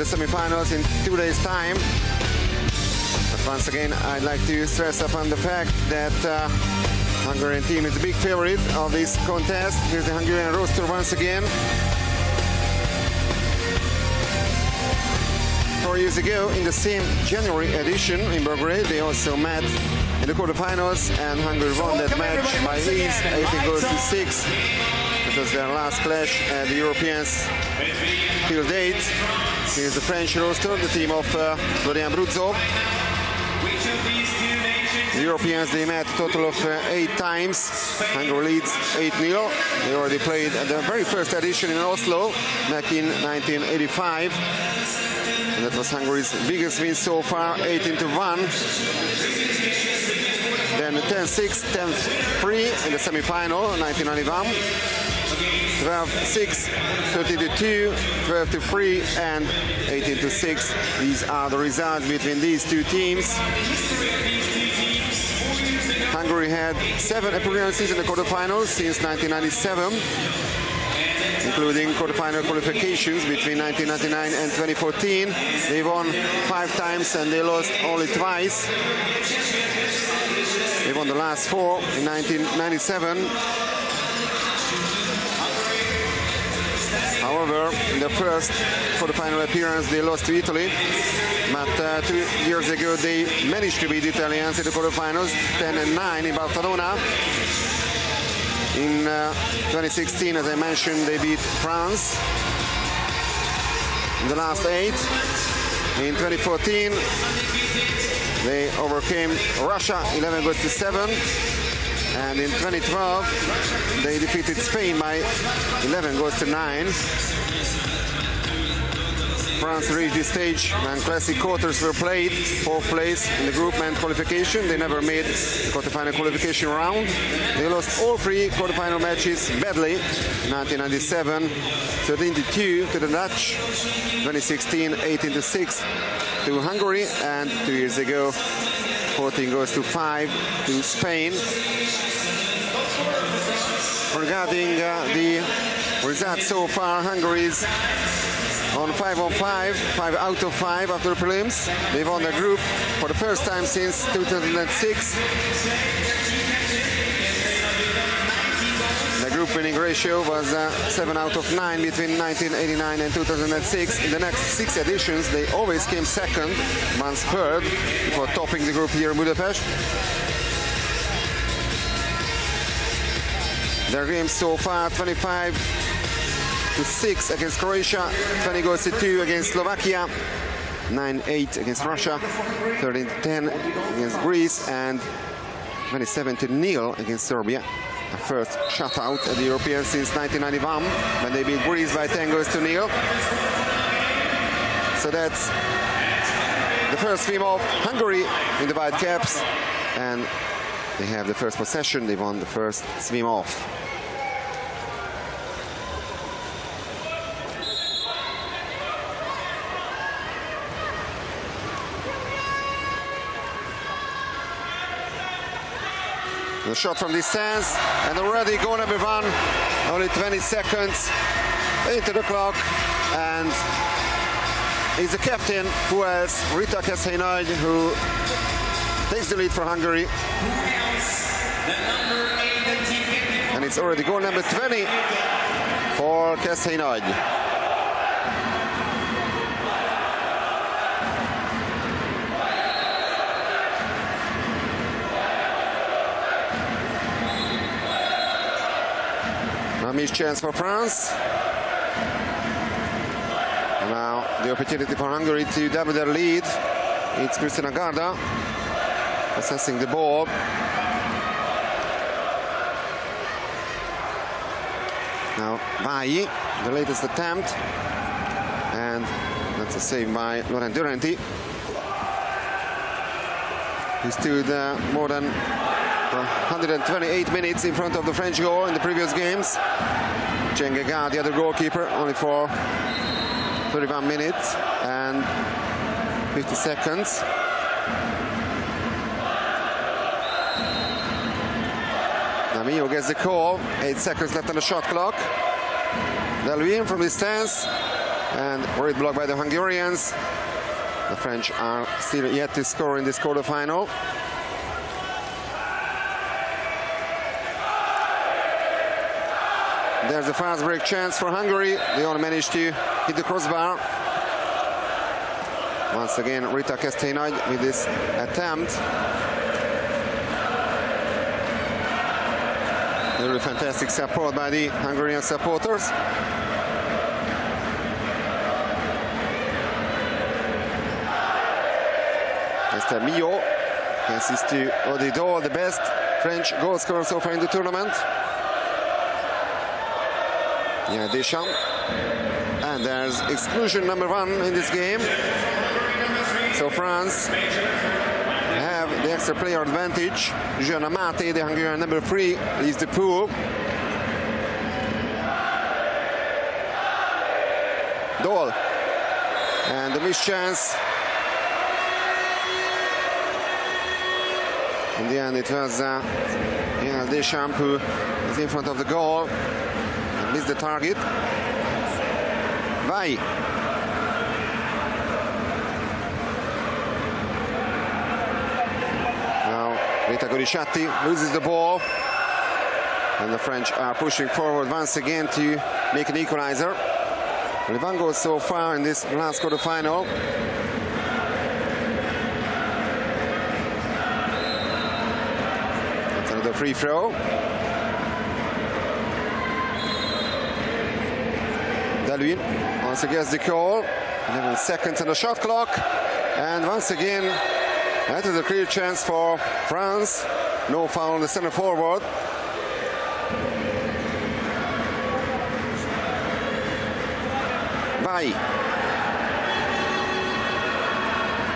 the semi-finals in 2 days' time. But once again, I'd like to stress upon the fact that Hungarian team is the big favorite of this contest. Here's the Hungarian roster once again. 4 years ago, in the same January edition in Belgrade, they also met in the quarterfinals, and Hungary won that match by ease, 18 goals to 6. It was their last clash at the Europeans till date. Here's the French roster, the team of Florian Bruzzo. The Europeans, they met a total of 8 times. Hungary leads 8-0. They already played at the very first edition in Oslo back in 1985. And that was Hungary's biggest win so far, 18-1. Then 10-6, 10-3 in the semi-final, 1991. 12-6, 13-2, 12-3, and 18-6. These are the results between these two teams. Hungary had 7 appearances in the quarterfinals since 1997, including quarterfinal qualifications between 1999 and 2014. They won 5 times and they lost only twice. They won the last 4 in 1997. However, in the first quarterfinal appearance, they lost to Italy. But 2 years ago, they managed to beat the Italians in the quarterfinals, 10-9 in Barcelona. In 2016, as I mentioned, they beat France in the last 8. In 2014, they overcame Russia, 11 goals to 7. And in 2012, they defeated Spain by 11 goals to 9. France reached this stage when classic quarters were played, 4th place in the group and qualification. They never made the quarterfinal qualification round. They lost all 3 quarterfinal matches badly. 1997, 13-2 to the Dutch. 2016, 18-6 to Hungary. And 2 years ago, 14 goes to 5 to Spain. Regarding the results so far, Hungary is on 5-on-5, 5 out of 5 after the prelims. They won the group for the first time since 2006. The group winning ratio was 7 out of 9 between 1989 and 2006. In the next 6 editions, they always came second, once third, before topping the group here in Budapest. Their games so far, 25-6 against Croatia, 20 goals to 2 against Slovakia, 9-8 against Russia, 13-10 against Greece, and 27-0 against Serbia. The first shutout at the Europeans since 1991, when they beat Greece by 10 goals to 0. So that's the first team of Hungary in the Whitecaps, and they have the first possession. They won the first swim off. The shot from distance, and already goal number 1, only 20 seconds into the clock, and he's the captain, who else? Rita Keszthely, who takes the lead for Hungary. And it's already goal number 20 for Keszthely. A missed chance for France. And now the opportunity for Hungary to double their lead. It's Kristina Garda assessing the ball. Now Vai, the latest attempt. And that's a save by Laurent Duranty, who stood more than 128 minutes in front of the French goal in the previous games. Cengiz, the other goalkeeper, only for 31 minutes and 50 seconds. Namio gets the call, 8 seconds left on the shot clock. Delvin from distance, And great block by the Hungarians. The French are still yet to score in this quarterfinal. There's a fast break chance for Hungary. They only managed to hit the crossbar. Once again, Rita Keszthely with this attempt. Really fantastic support by the Hungarian supporters. Esther Millot passes to Odido, the best French goal scorer so far in the tournament. Yeah, Deschamps. And there's exclusion number 1 in this game. So France have the extra player advantage. Joanna Máté, the Hungarian number 3, leaves the pool. Dole. And the missed chance. In the end, it was Deschamps who is in front of the goal and missed the target. Vai. Now, Rita Gorisciatti loses the ball. And the French are pushing forward once again to make an equalizer. Only 1 goal so far in this last quarterfinal. The free throw. Dalwin once again gets the call. 11 seconds on the shot clock. And once again, that is a clear chance for France. No foul on the center forward. Vai.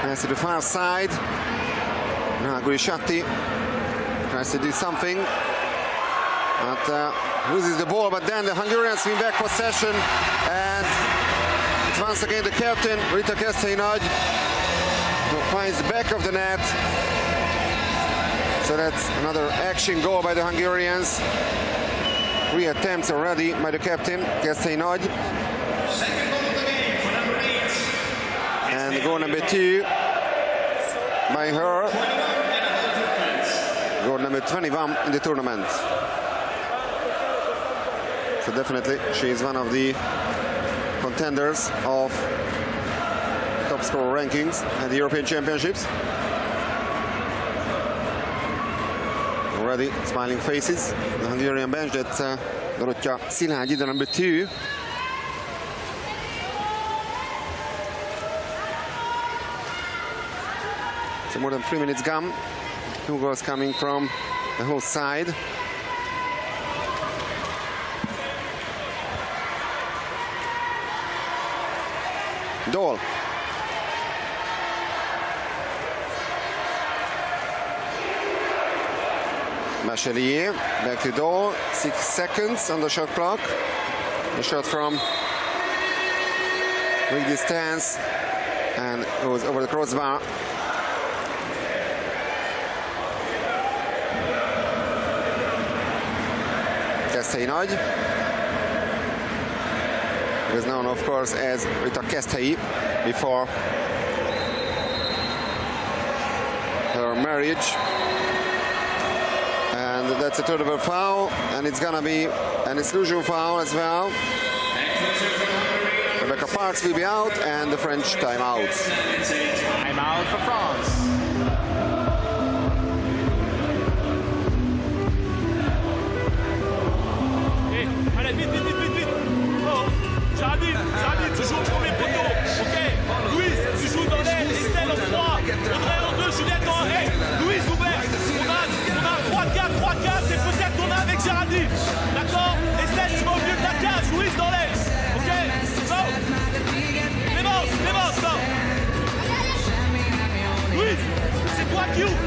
Pass to the far side. Now Gorisciatti tries to do something, but loses the ball. But then the Hungarians win back possession, and it's once again the captain, Rita Keszthely, who finds the back of the net. So that's another action goal by the Hungarians. 3 attempts already by the captain, Keszthely. And goal number 2 by her. Goal number 21 in the tournament. So definitely she is one of the contenders of top scorer rankings at the European Championships. Already smiling faces. The Hungarian bench, that's Dorottya Szilágyi, the number 2. So more than 3 minutes gone. 2 goals coming from the whole side. Dole. Bachelier, back to Dole. 6 seconds on the shot clock. The shot from big distance and goes over the crossbar. Keszthely is known, of course, as Rita Keszthely before her marriage. And that's a total foul, and it's gonna be an exclusion foul as well. Rebecca Parks will be out, and the French timeout. Timeout for France. Vite, vite, vite, vite, vite. Oh, Charlie, tu joues au premier poteau. Ok. Louise, tu joues dans l'aile. Estelle en 3. Audrey en 2. Juliette en 1. Louise ouvert. On a 3-4. Et peut-être qu'on a avec Géraldine. D'accord. Estelle, tu vas au milieu de la cage. Louise dans l'aile. Ok. Go. Clémence, go. Louise, c'est toi qui ouvre.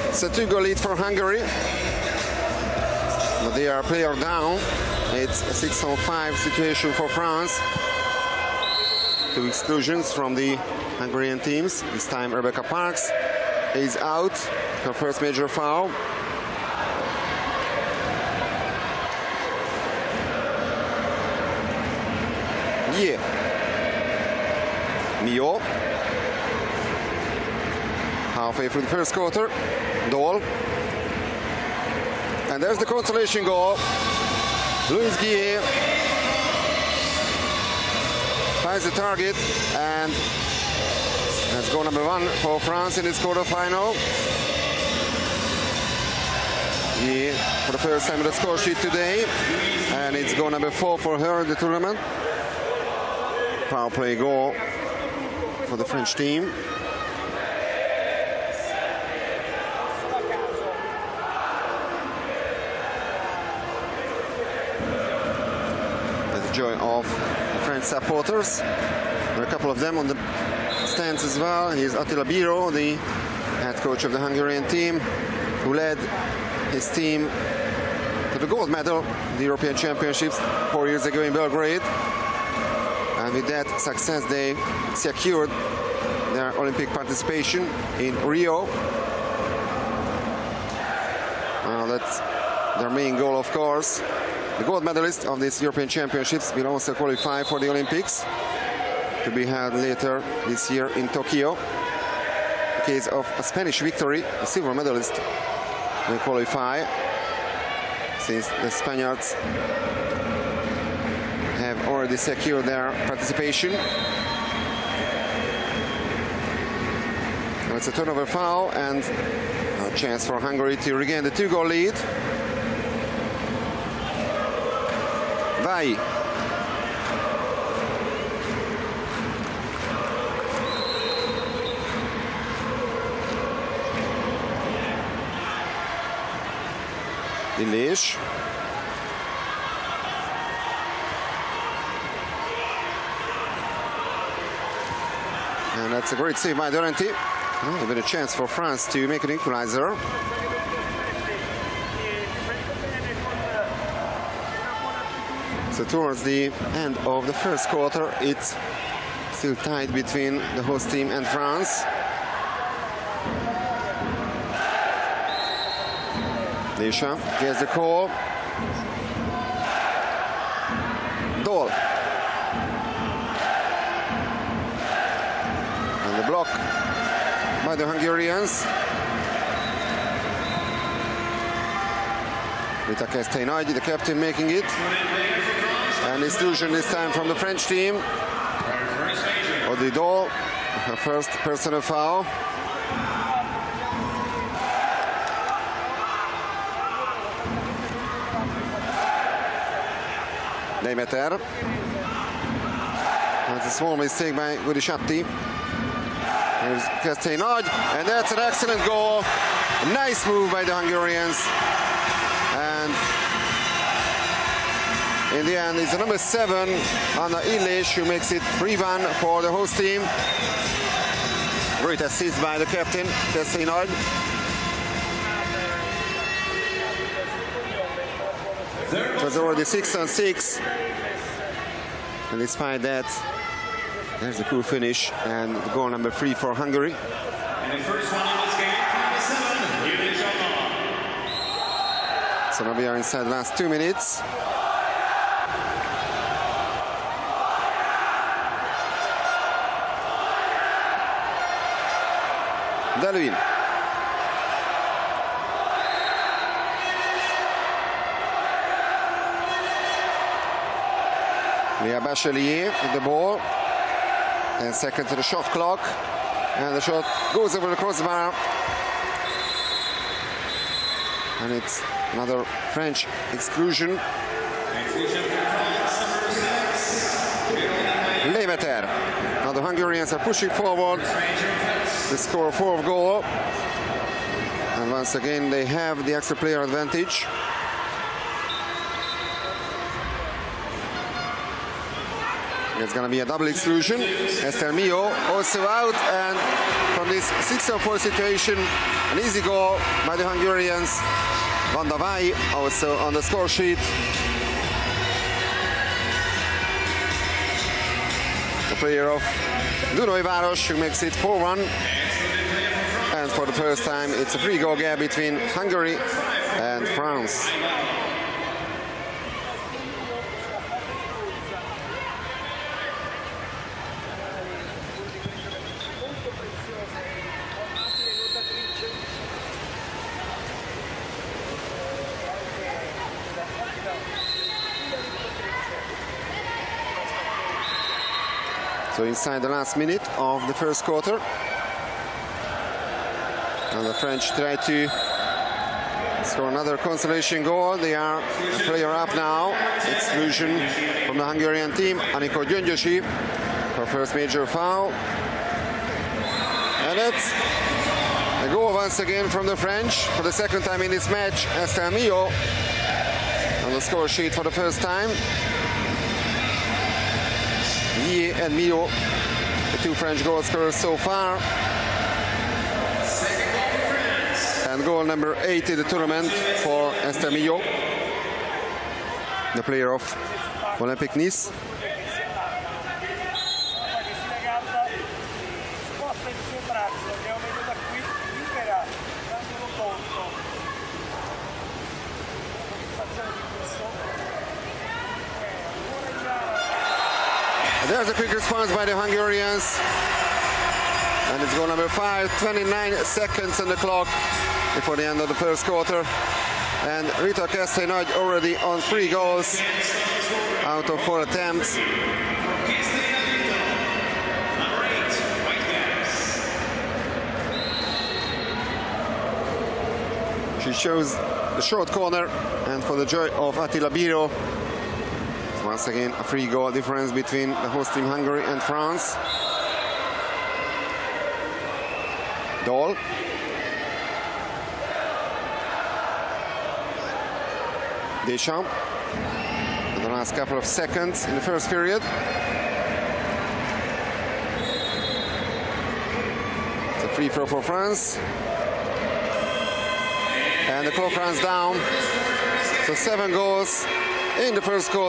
It's a 2-goal lead for Hungary, but they are a player down. It's a 6-on-5 situation for France. Two exclusions from the Hungarian teams. This time Rebecca Parks is out, her first major foul. Yeah. Mio. Halfway through the first quarter. Dole. And there's the consolation goal. Luis Guillet finds the target, and that's goal number 1 for France in this quarterfinal. Guillet for the first time on the score sheet today, and it's goal number 4 for her in the tournament. Power play goal for the French team. Joy of the French supporters. There are a couple of them on the stands as well. Here's Attila Bíró, the head coach of the Hungarian team, who led his team to the gold medal at the European Championships 4 years ago in Belgrade. And with that success, they secured their Olympic participation in Rio. Well, that's their main goal, of course. The gold medalist of these European Championships will also qualify for the Olympics to be held later this year in Tokyo. In case of a Spanish victory, the silver medalist will qualify, since the Spaniards have already secured their participation. Now it's a turnover foul and a chance for Hungary to regain the 2-goal lead. Vai. Illés. And that's a great save by Durante. A bit of chance for France to make an equalizer. So towards the end of the first quarter, it's still tied between the host team and France. Deschamps gets the call. Dole. And the block by the Hungarians. Rita Keszthely, the captain, making it. And exclusion this time from the French team. Audrey Dole, her first personal foul. Demeter. That's a small mistake by Gudișati. Here's Keszthely, and that's an excellent goal. A nice move by the Hungarians. And in the end, it's the number 7, Anna Illés, who makes it 3-1 for the host team. Great assist by the captain, Keszthely. It was already 6-6. And despite that, there's the cool finish and goal number 3 for Hungary. And the first one in this game, number 7, Yuri Jama. So now we are inside the last 2 minutes. Dalvin. Léa Bachelier with the ball. 10 seconds to the shot clock. And the shot goes over the crossbar. And it's another French exclusion. Demeter. Now the Hungarians are pushing forward to score a 4th goal. And once again, they have the extra player advantage. It's going to be a double exclusion. Esther Mio also out, and from this 6-4 situation, an easy goal by the Hungarians. Vanda Vai also on the score sheet. The player of Dunajváros, who makes it 4-1. And for the first time, it's a free goal gap between Hungary and France. So inside the last minute of the first quarter. And the French try to score another consolation goal. They are a player up now. Exclusion from the Hungarian team. Anikó Gyöngyösi for first major foul. And it's a goal once again from the French for the second time in this match. Estelle Millot on the score sheet for the first time. Guillet and Millot, the two French goal scorers so far. And goal number 8 in the tournament for Estelle Millot, the player of Olympique Nice. There's a quick response by the Hungarians. And it's goal number 5, 29 seconds on the clock before the end of the first quarter. And Rita Keszthely-Nagy already on 3 goals out of 4 attempts. She shows the short corner, and for the joy of Attila Bíró, once again a 3 goal difference between the host team Hungary and France. Dahl. Deschamps. In the last couple of seconds in the first period. It's a free throw for France. And the clock runs down. So 7 goals in the first quarter.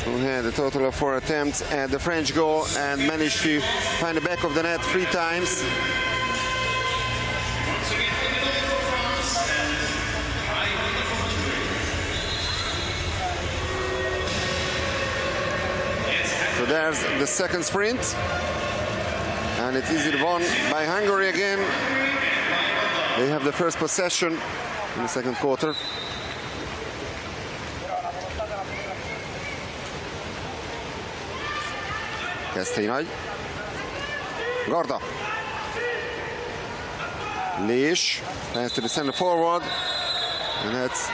who had a total of 4 attempts at the French goal and managed to find the back of the net 3 times. So there's the second sprint, and it's easily won by Hungary again. They have the first possession in the second quarter. Keszthely-Nagy. Garda. Lés. Pass to the center forward. And that's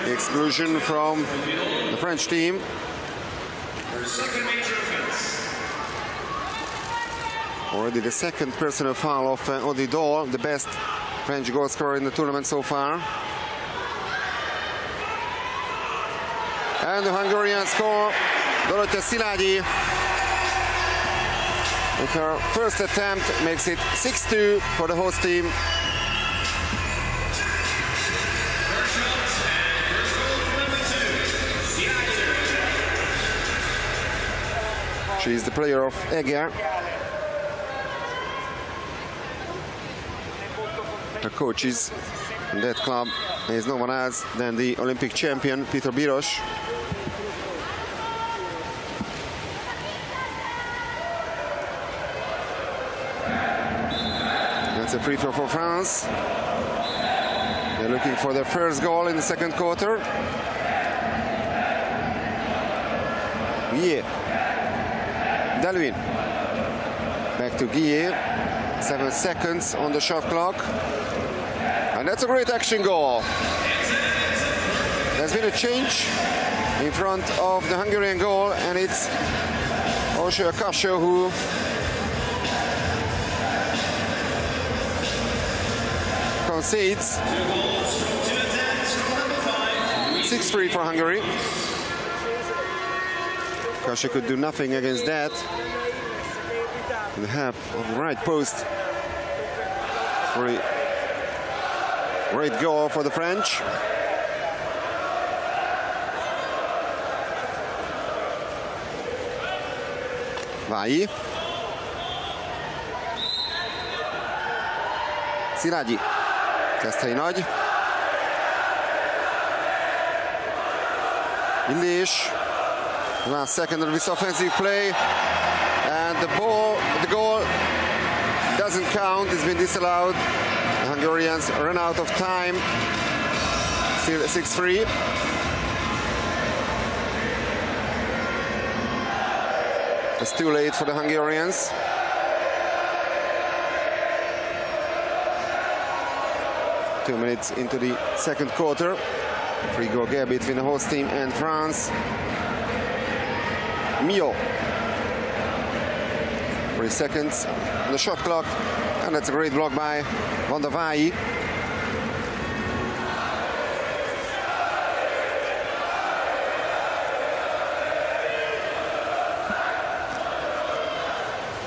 the exclusion from the French team. Already the second personal foul of Odidor, the best French goal scorer in the tournament so far. And the Hungarian score, Dorottya Szilágyi, with her first attempt, makes it 6-2 for the host team. She is the player of Eger. Her coaches in that club is no one else than the Olympic champion Peter Biros. That's a free throw for France. They're looking for their first goal in the second quarter. Guillet. Dalwin. Back to Guillet. 7 seconds on the shot clock. And that's a great action goal. There's been a change in front of the Hungarian goal, and it's Osher Kasho who concedes. 6-3 for Hungary. Kasho could do nothing against that. In the half of the right post. Great goal for the French. Vai. Szilágyi. Keszthely Nagy. Illés. Last second of this offensive play. And the goal doesn't count. It's been disallowed. The Hungarians run out of time. Still 6-3. It's too late for the Hungarians. Two minutes into the second quarter. Free goal gap between the host team and France. Mio. 3 seconds on the shot clock, and that's a great block by Van der Vaai.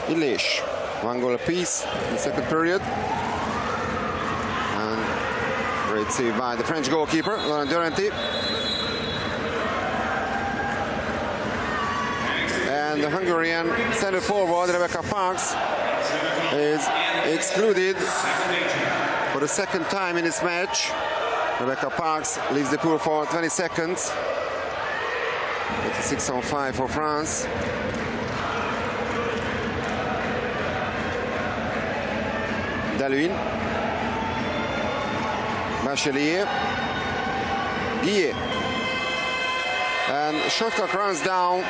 Illés, 1 goal apiece in the second period. And great save by the French goalkeeper, Laurent Duranty. And the Hungarian center forward, Rebecca Parks, is excluded for the second time in this match. Rebecca Parks leaves the pool for 20 seconds. It's a 6-on-5 for France. Dalwin. Bachelier. Guillet. And shot clock runs down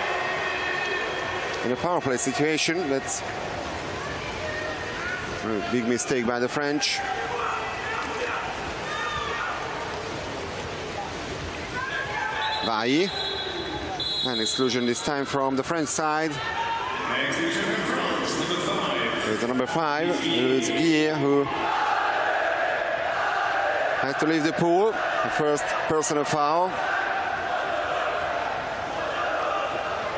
in a power play situation. That's a big mistake by the French. Vaai. And exclusion this time from the French side. With the number 5, it's Guillet who has to leave the pool. The first personal foul.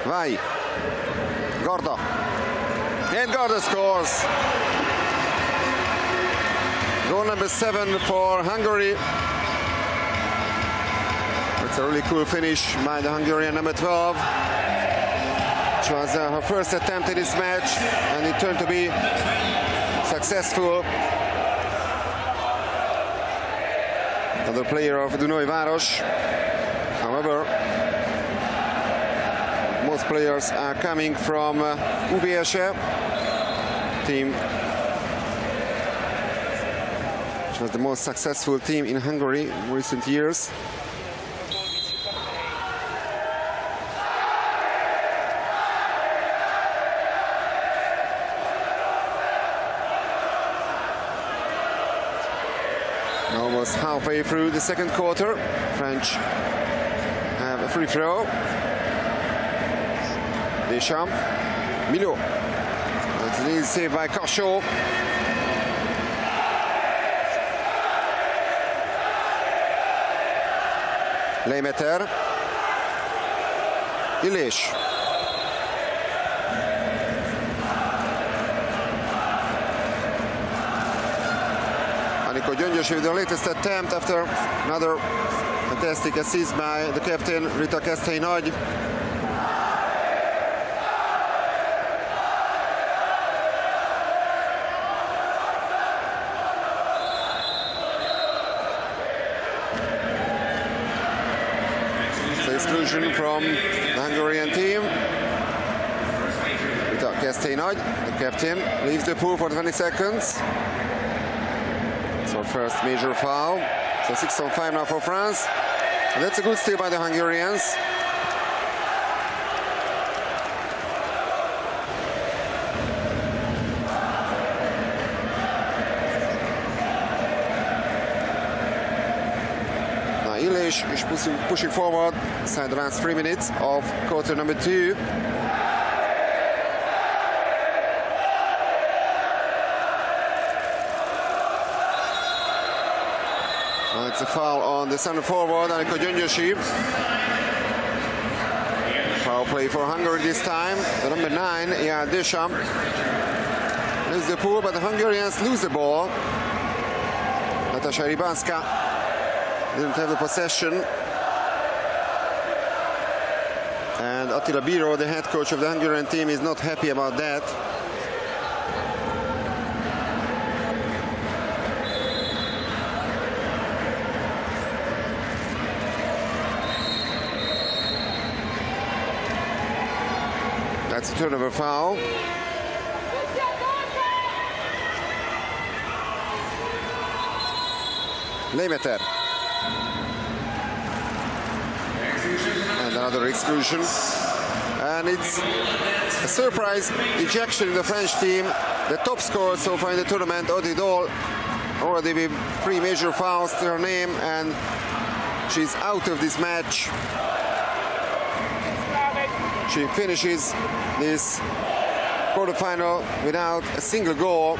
Vaai. Gorda. And Gorda scores. Goal number 7 for Hungary. It's a really cool finish by the Hungarian number 12. Which was her first attempt in this match, and it turned to be successful. Another player of Dunói Város. However, most players are coming from UBSE team, which was the most successful team in Hungary in recent years. Almost halfway through the second quarter. French have a free throw. Deschamps. Milot. That's an easy save by Cachot. Leimeter. Illich. Anikó Gyöngyösi with the latest attempt after another fantastic assist by the captain Rita Keszthely-Nagy. Exclusion from the Hungarian team. Rita Keszthely-Nagy, the captain, leaves the pool for 20 seconds. It's our first major foul. So 6-on-5 now for France. And that's a good steal by the Hungarians. Illich is pushing forward inside the last 3 minutes of quarter number 2. It's a foul on the center forward, Anikó Gyöngyösi. Foul play for Hungary this time. The number 9, Deschamps. Loses the pool, but the Hungarians lose the ball. Natasha Rybanska didn't have the possession. And Attila Bíró, the head coach of the Hungarian team, is not happy about that. That's a turnover foul. Leimeter. And another exclusion. And it's a surprise ejection in the French team. The top scorer so far in the tournament, Odidol, already with 3 major fouls to her name, and she's out of this match. She finishes this quarterfinal without a single goal.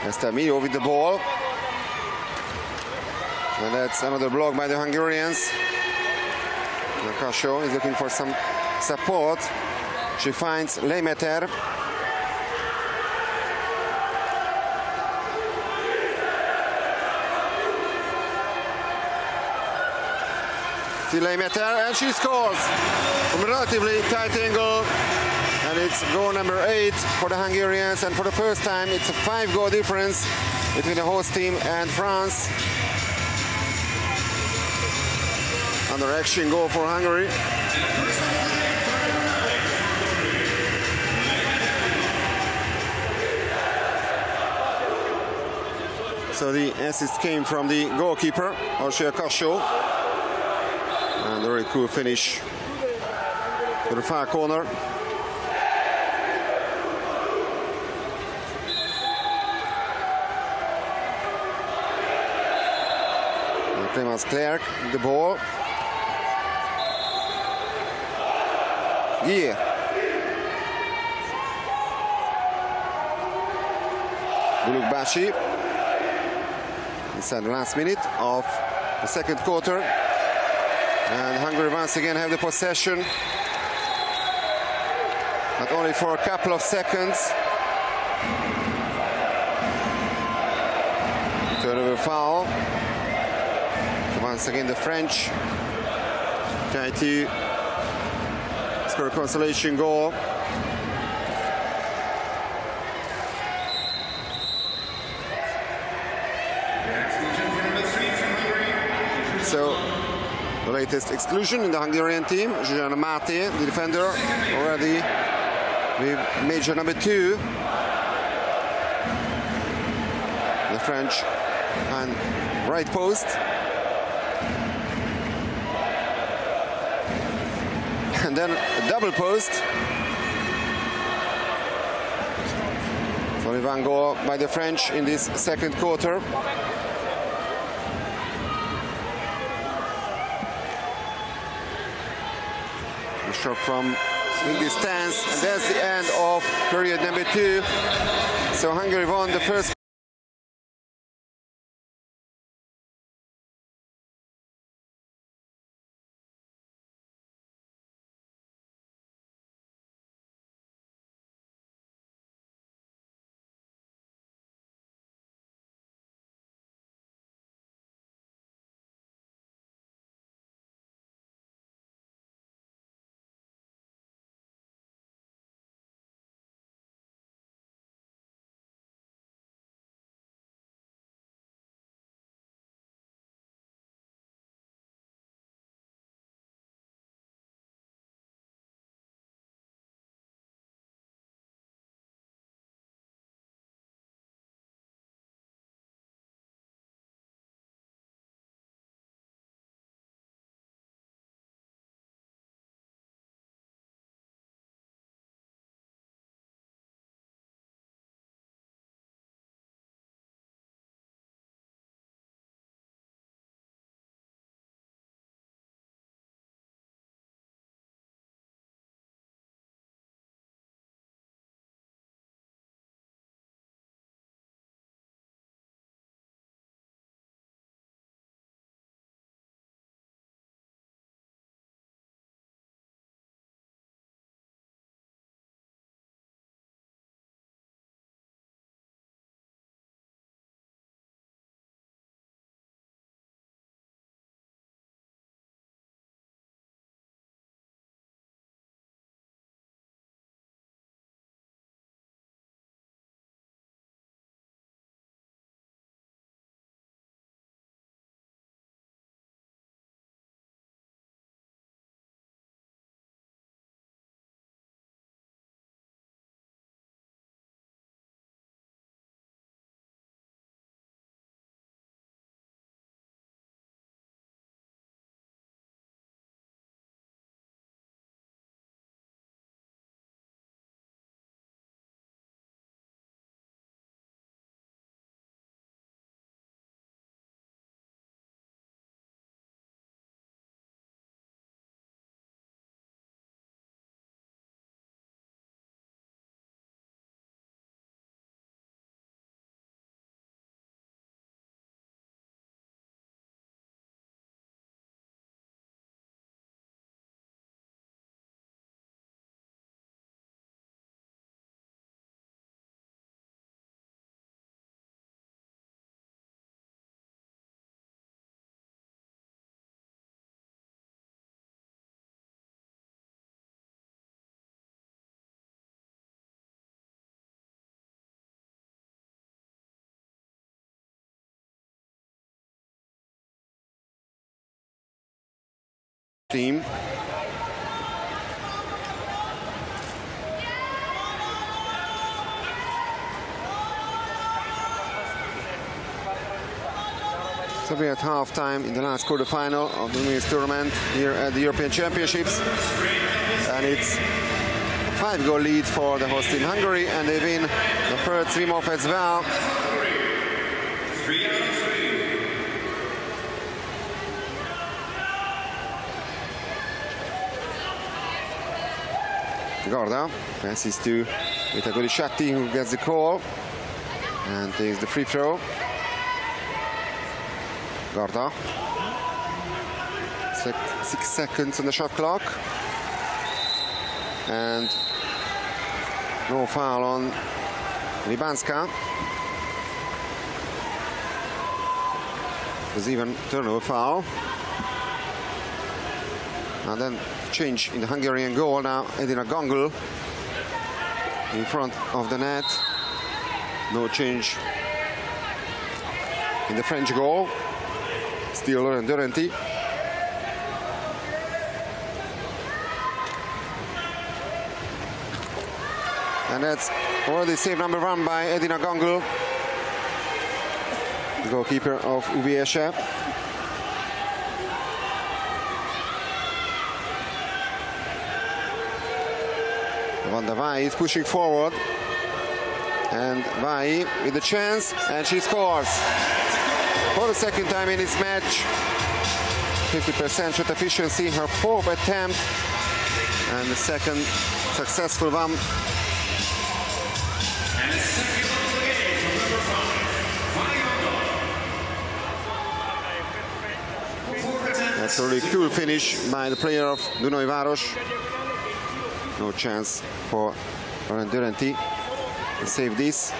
Estamio with the ball. And that's another block by the Hungarians. Cachot is looking for some support. She finds Leimeter. See Leimeter, and she scores from a relatively tight angle. And it's goal number 8 for the Hungarians, and for the first time it's a 5-goal difference between the host team and France. Another action goal for Hungary. So the assist came from the goalkeeper, Orsia Cachot. And a very cool finish to the far corner. Clemence Clerc, the ball. Yeah. Bulukbashi. Inside the last minute of the second quarter. And Hungary once again have the possession. Not only for a couple of seconds. Turnover foul. Once again, the French try to score a consolation goal. So, the latest exclusion in the Hungarian team, Zsuzsanna Máté, the defender, already with major number 2. The French and right post. And then a double post. So one goal by the French in this second quarter. A shot from English stance, and that's the end of period number 2. So Hungary won the first. Team. So we're at halftime in the last quarterfinal of the women's tournament here at the European Championships, and it's a 5-goal lead for the host team Hungary, and they win the third swim-off as well. Garda passes to Shatti, who gets the call and takes the free throw. Garda. 6 seconds on the shot clock. And no foul on Libanska. There's even turnover foul. And then change in the Hungarian goal now. Edina Gangul in front of the net. No change in the French goal. Still Laurent Durenti. And that's already save number 1 by Edina Gangul. goalkeeper of UVSF. Van der Waai is pushing forward. And Waai with a chance, and she scores. For the second time in this match. 50% shot efficiency, her fourth attempt. And the second successful one. That's a really cool finish by the player of Dunai Város. No chance for Lauren Duranty to save this.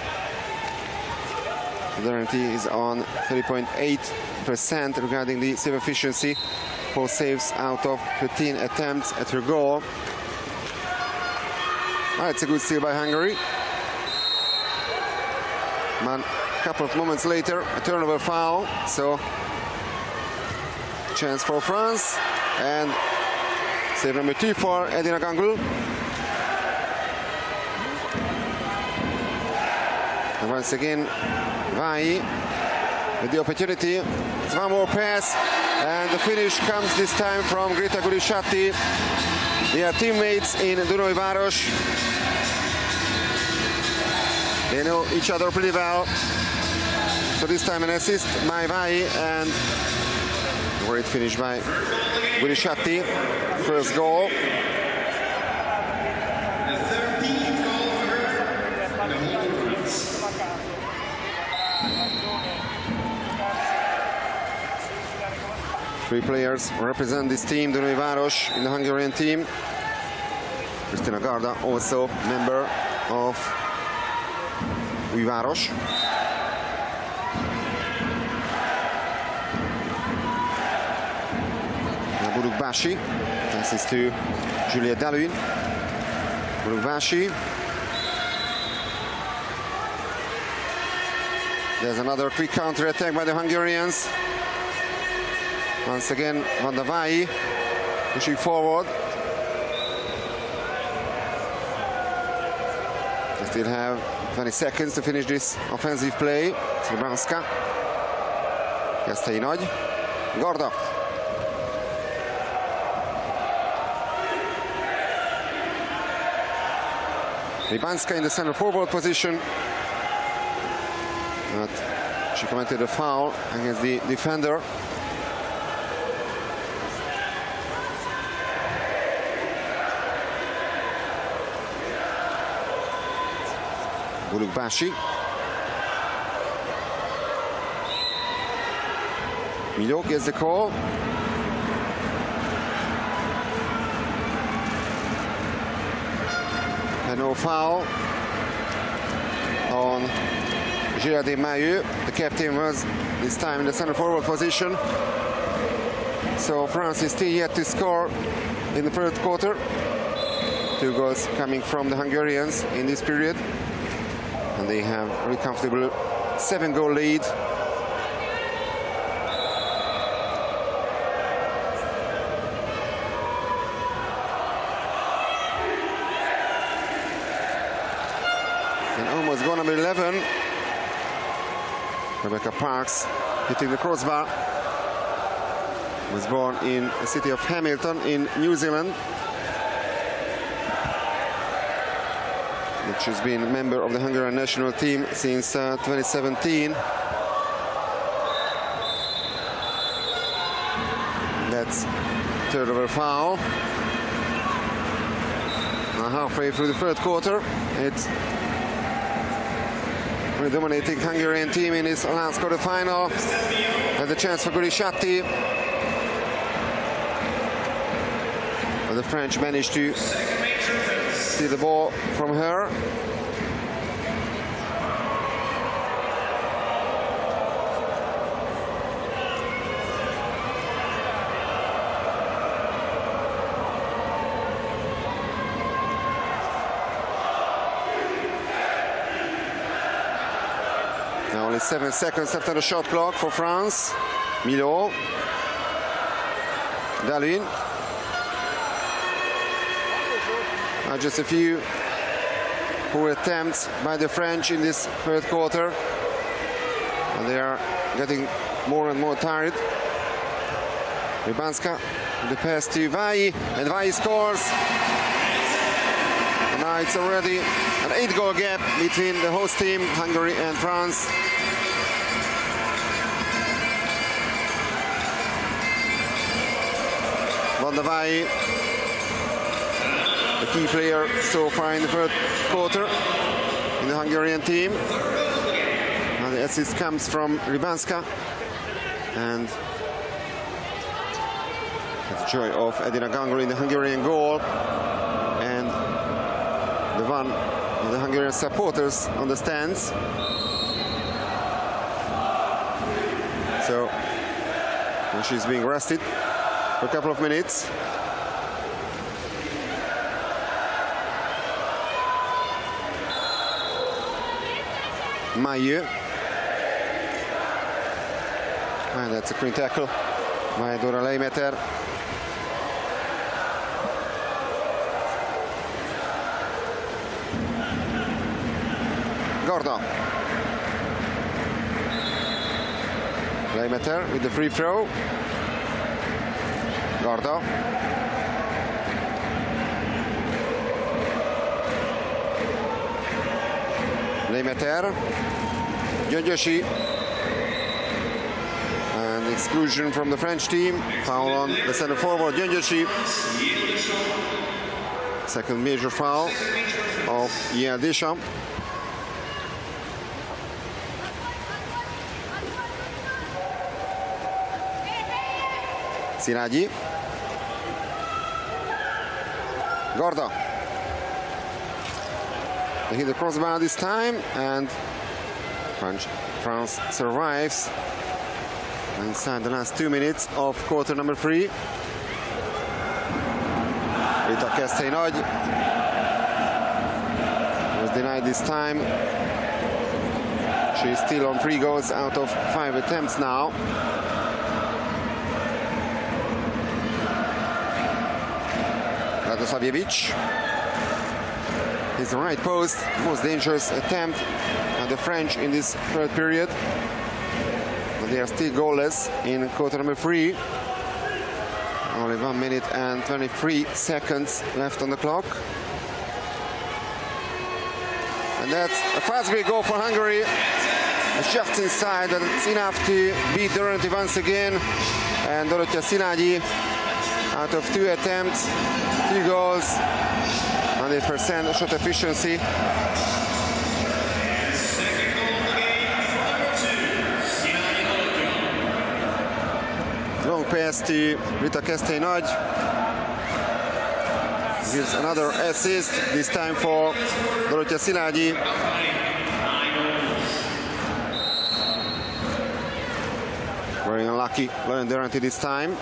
Duranty is on 30.8% regarding the save efficiency. 4 saves out of 15 attempts at her goal. Oh, it's a good steal by Hungary. A couple of moments later, a turnover foul. So, chance for France. And save number 2 for Edina Gangul. And once again, Waai with the opportunity. It's one more pass, and the finish comes this time from Greta Gurishati. They are teammates in Dunai Város. They know each other pretty well. So this time an assist by Waai, and great finish by Gurishati. First goal. Three players represent this team, Dunai Város, in the Hungarian team. Kristina Garda, also member of Újváros. Burukbashi, passes to Julia Dalun. Burukbashi. There's another quick counter attack by the Hungarians. Once again, Van der Waai pushing forward. They still have 20 seconds to finish this offensive play. Srebranska. Keszthelyi Nagy. Garda. Rybanska in the center forward position. But she committed a foul against the defender. Burukbashi. Milo gets the call. And no foul on Girardet Maillot. The captain was this time in the center forward position. So France is still yet to score in the first quarter. 2 goals coming from the Hungarians in this period. And they have a very comfortable 7-goal lead. And almost goal number 11. Rebecca Parks hitting the crossbar. Was born in the city of Hamilton in New Zealand. She's been a member of the Hungarian national team since 2017. That's turnover foul. Now halfway through the third quarter, it's the dominating Hungarian team in this last quarter-final. And the chance for Gurishati. But the French managed to steal the ball from her. Now only 7 seconds after the shot clock for France. Milo. Dalun. Just a few poor attempts by the French in this third quarter. And they are getting more and more tired. Rybanska, the pass to Vai, and Vai scores. And now it's already an 8-goal gap between the host team, Hungary and France. Van der Vai, the key player so far in the third quarter in the Hungarian team. And the assist comes from Rybanska. And the joy of Edina Gangol in the Hungarian goal. And the one of the Hungarian supporters on the stands. So she's being rested for a couple of minutes. Mailleux. And that's a clean tackle by Dora Leimeter. Gordo. Leimeter with the free throw. Gordo. Leimeter. Gyöngyösi. And exclusion from the French team. Foul on the center forward, Gyöngyösi. Second major foul of Ian Deschamps. Szilágyi. Gorda. They hit the crossbar this time, and France survives inside the last 2 minutes of quarter number 3. Rita Keszthely-Nagy was denied this time. She's still on 3 goals out of 5 attempts now. Radoslavjevic. His right post, most dangerous attempt at the French in this third period. But they are still goalless in quarter number 3. Only 1 minute and 23 seconds left on the clock. And that's a fast break goal for Hungary. It's just inside, and it's enough to beat Durante once again. And Dorottya Szilágyi, out of 2 attempts, 2 goals, 100% shot efficiency. Long pass to Rita Keszthely-Nagy. Gives another assist, this time for Dorottya Szilágyi. Very unlucky, Lauren Durante this time.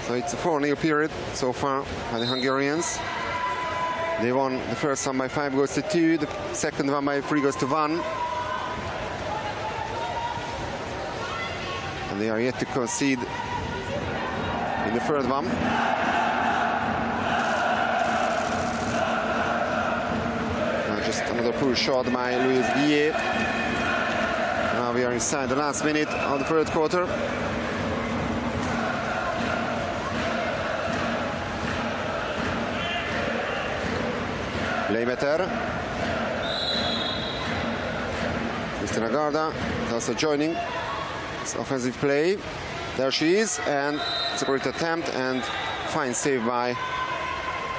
So it's a 4-0 period so far by the Hungarians. They won the first one by 5 goals to 2, the second one by 3 goals to 1. And they are yet to concede in the third one. Just another poor shot by Louis Guillet. Now we are inside the last minute of the third quarter. Leimeter. Kristina Garda is also joining this offensive play. There she is, and it's a great attempt and fine save by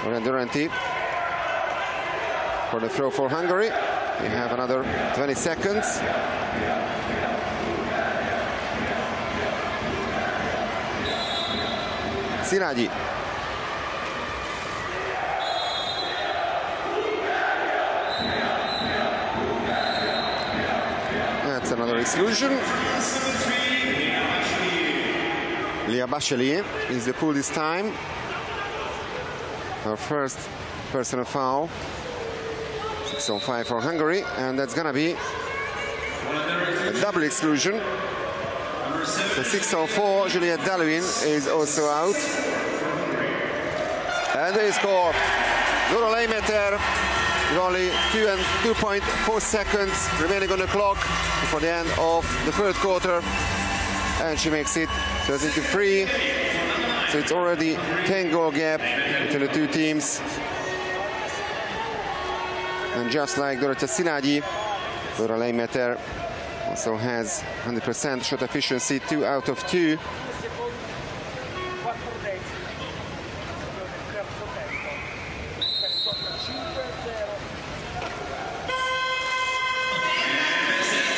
Lauren Durante for the throw for Hungary. We have another 20 seconds. Szilágyi. That's another exclusion. Leah Bachelier is the pull this time. Her first personal foul. 6-on-5 for Hungary, and that's gonna be a double exclusion. So 6-on-4, Juliette Dalwin is also out. And they score. Dora Leimeter with only 2.4 seconds remaining on the clock before the end of the third quarter. And she makes it 13-3. So it's already 10-goal gap between the two teams. And just like Dorottya Szilágyi, Dora Leimeter also has 100% shot efficiency, 2 out of 2.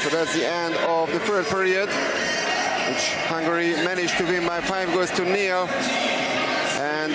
So that's the end of the third period, which Hungary managed to win by 5-0. And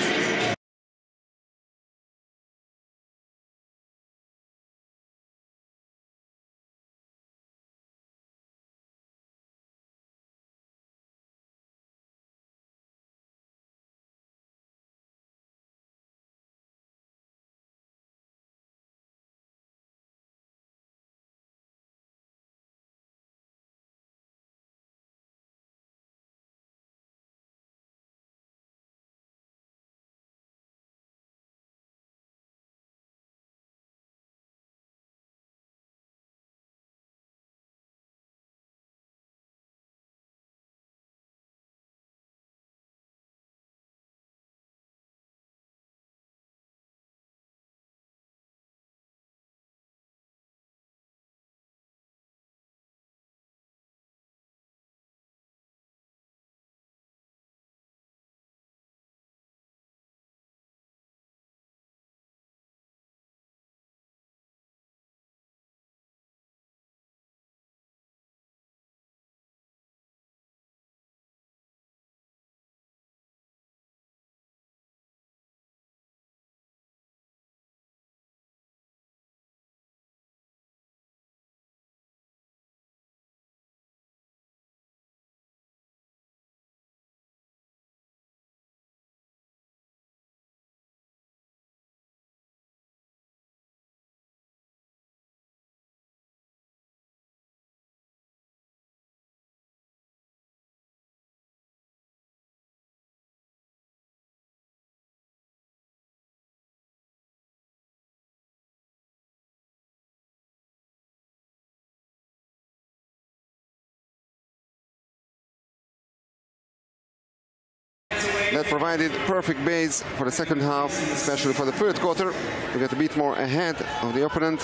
that provided perfect base for the second half, especially for the third quarter. We got a bit more ahead of the opponent.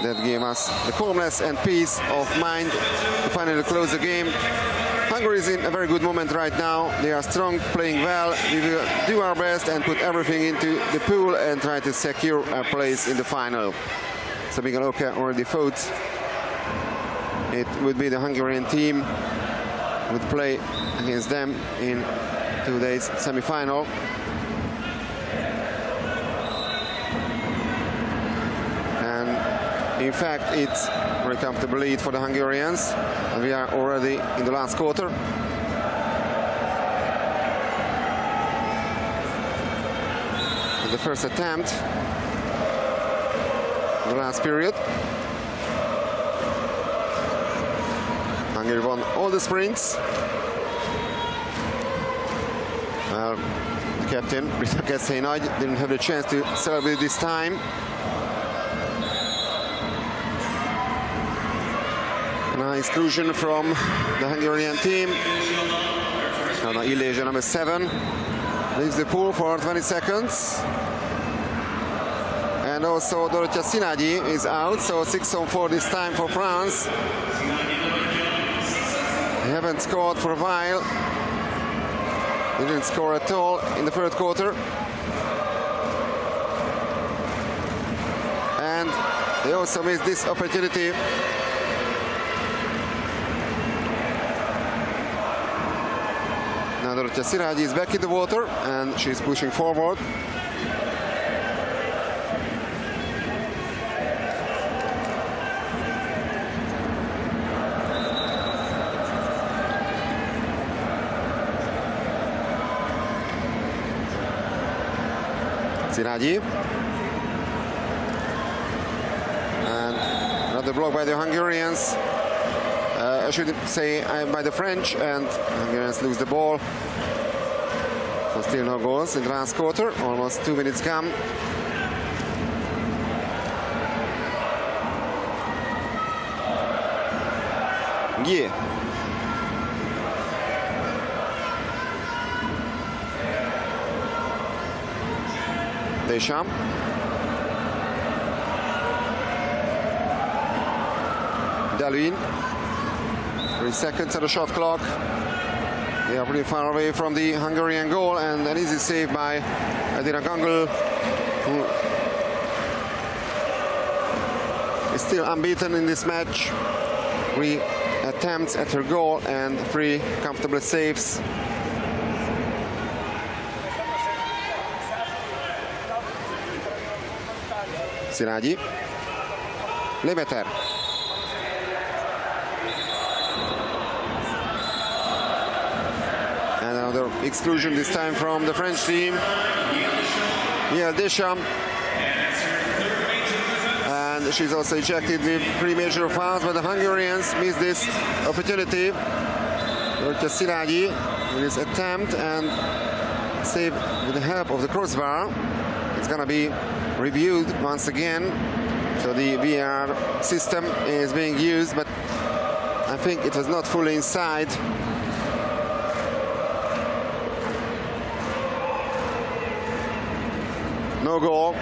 That gave us the calmness and peace of mind to finally close the game. Hungary is in a very good moment right now. They are strong, playing well. We will do our best and put everything into the pool and try to secure a place in the final. Sabina Loka already thought it would be the Hungarian team would play against them in today's semi-final. And in fact, it's a very comfortable lead for the Hungarians. And we are already in the last quarter. And the first attempt in the last period. Hungary won all the sprints. Well, the captain, Brita Keszthely didn't have the chance to celebrate this time. A nice exclusion from the Hungarian team. Anna Illésy, number 7, leaves the pool for 20 seconds. And also Dorottya Szilágyi is out, so 6-on-4 this time for France. They haven't scored for a while. They didn't score at all in the third quarter. And they also missed this opportunity. Now Dorottya Szilágyi is back in the water and she's pushing forward. Szilágyi. And another block by the Hungarians. I should say by the French, and Hungarians lose the ball. So still no goals in the last quarter. Almost 2 minutes gone. Gie. Deschamps. Dalwin. 3 seconds on the shot clock. They are pretty far away from the Hungarian goal, and an easy save by Adina Gangul, who is still unbeaten in this match. 3 attempts at her goal and 3 comfortable saves. Szilágyi. Lemeter. And another exclusion, this time from the French team. Yeah, Deschamps. And she's also ejected with 3 major fouls, but the Hungarians missed this opportunity. Szilágyi with his attempt and save with the help of the crossbar. It's gonna be reviewed once again. So the VAR system is being used, but I think it was not fully inside. No goal.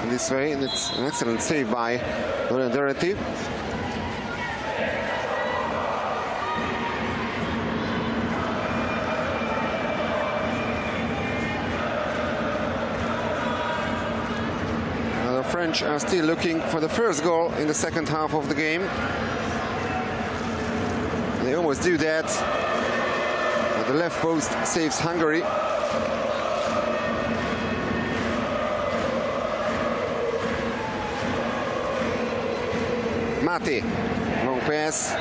In this way, and it's an excellent save by Doherty. The French are still looking for the first goal in the second half of the game. They almost do that. But the left post saves Hungary. Mate, long pass.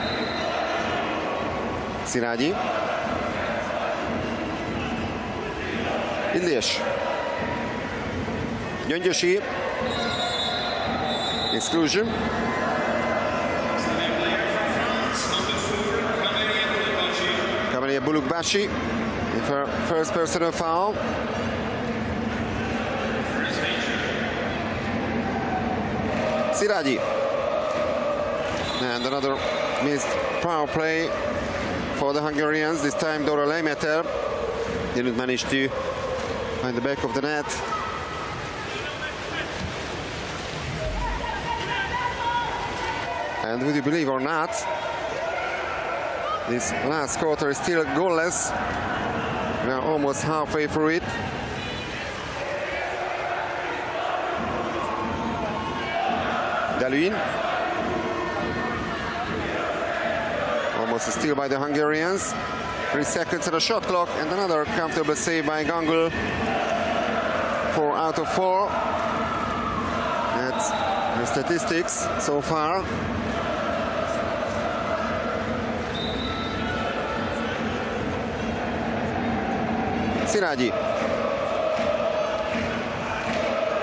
Szilágyi. Illies. Gyöngyösi. Exclusion. Cavalier Bulukbashi with her first personal foul. Szilágyi. And another missed power play for the Hungarians. This time Dora Lemeter didn't manage to find the back of the net. And would you believe or not, this last quarter is still goalless. We are almost halfway through it. Dalwin. Almost a steal by the Hungarians. 3 seconds on the shot clock, and another comfortable save by Gangul. 4 out of 4. That's the statistics so far. Szilágyi.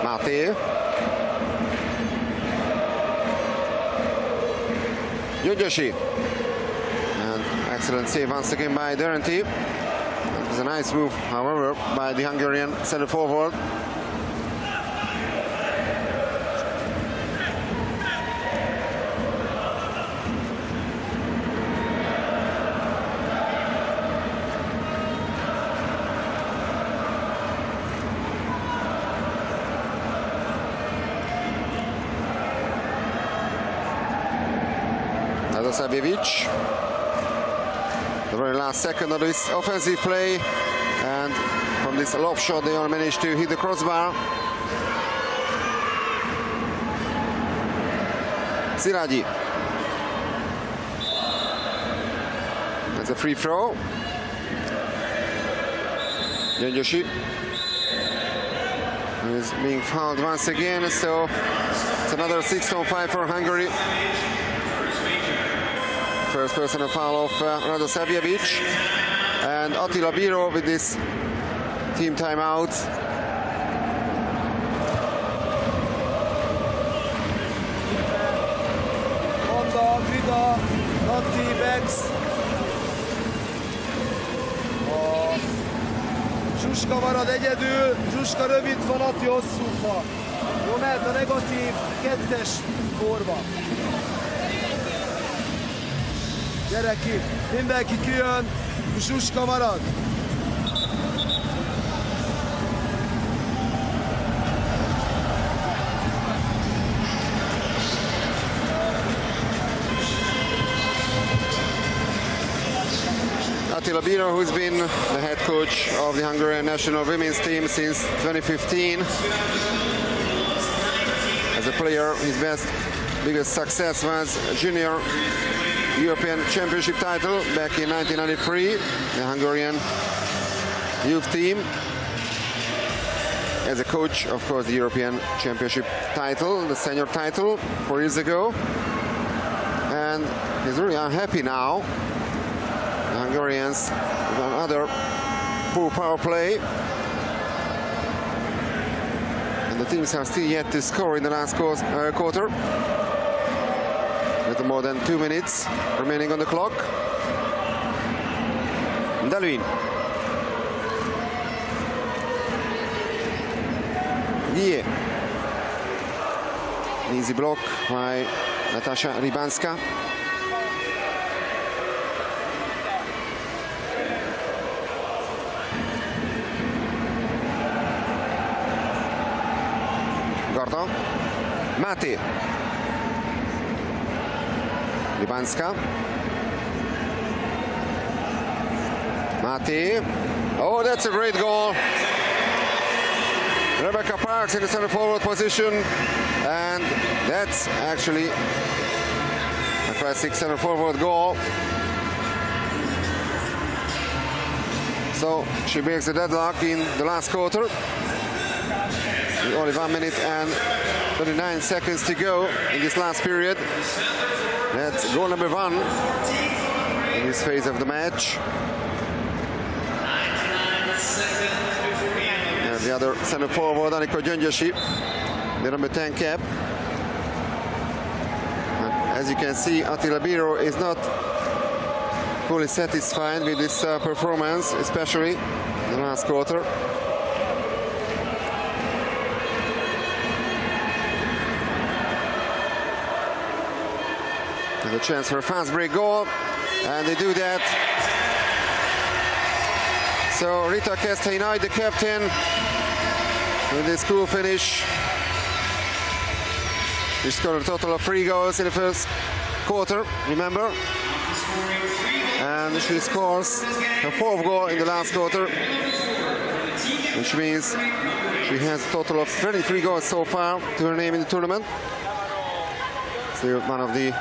Máté. Gyöngyösi. And excellent save once again by Doherty. It was a nice move, however, by the Hungarian center forward. Savjevic. The very last second of this offensive play, and from this lob shot they all managed to hit the crossbar. Szilágyi. That's a free throw. Gyöngyösi is being fouled once again, so it's another 6-on-5 for Hungary. First personal foul of Rado Savjevic, and Attila Biro with this team timeout. Honda, Grida, Nati, Bex. Zsuska marad egyedül, Zsuska rövid fa, Nati hosszú fa. Jó, mert a negatív kettes forma. Gyere ki, mindenki kijön, Zsuska marad. Attila Biro, who's been the head coach of the Hungarian national women's team since 2015. As a player, his biggest success was junior European Championship title back in 1993, the Hungarian youth team. As a coach, of course, the European Championship title, the senior title 4 years ago. And he's really unhappy now. The Hungarians with another poor power play. And the teams are still yet to score in the last quarter. Little more than 2 minutes remaining on the clock. Dalvin. Guillet. An easy block by Natasha Rybanska. Gordon. Mati. Rybanska. Mati. Oh, that's a great goal. Rebecca Parks in the center forward position, and that's actually a classic center forward goal. So she breaks the deadlock in the last quarter. With only 1 minute and 39 seconds to go in this last period. That's goal number 1 in this phase of the match. And the other center forward, Annika Gyöngyösi, the number 10 cap. And as you can see, Attila Biro is not fully satisfied with this performance, especially in the last quarter. And a chance for a fast break goal, and they do that. So Rita Keszthelyi, the captain, with this cool finish. She scored a total of 3 goals in the first quarter, remember? And she scores her 4th goal in the last quarter, which means she has a total of 23 goals so far to her name in the tournament. Still one of the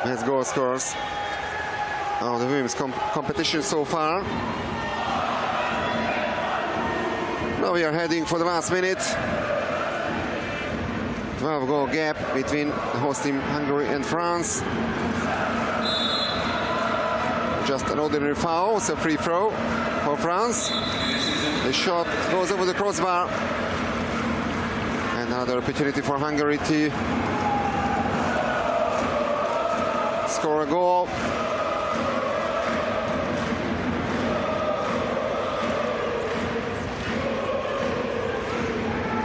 best goal scorers of the women's competition so far. Now we are heading for the last minute. 12-goal gap between the host team Hungary and France. Just an ordinary foul, so free throw for France. The shot goes over the crossbar. And another opportunity for Hungary to score a goal.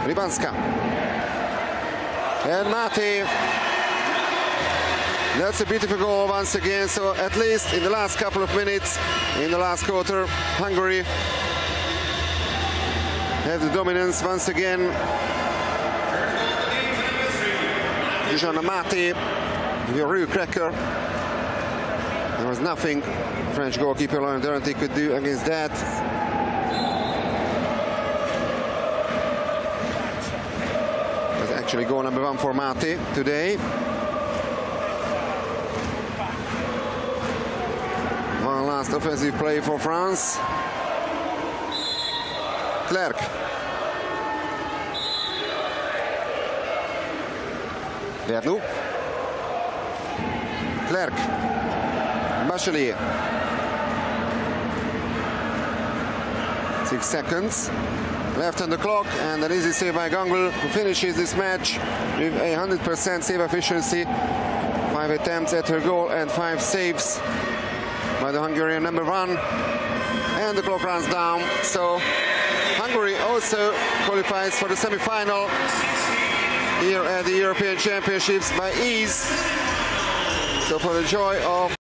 Rybanska. And Mati. That's a beautiful goal once again. So at least in the last couple of minutes, in the last quarter, Hungary have the dominance once again. Zsuzsanna Mati, the real cracker. There was nothing French goalkeeper Lauren Duranty could do against that. That's actually goal number 1 for Mati today. One last offensive play for France. Clerc. Vernou. Clerc. Bachelier. 6 seconds left on the clock, and an easy save by Gangle, who finishes this match with a 100% save efficiency. 5 attempts at her goal and 5 saves by the Hungarian number 1. And the clock runs down, so Hungary also qualifies for the semi-final here at the European Championships by ease. So for the joy of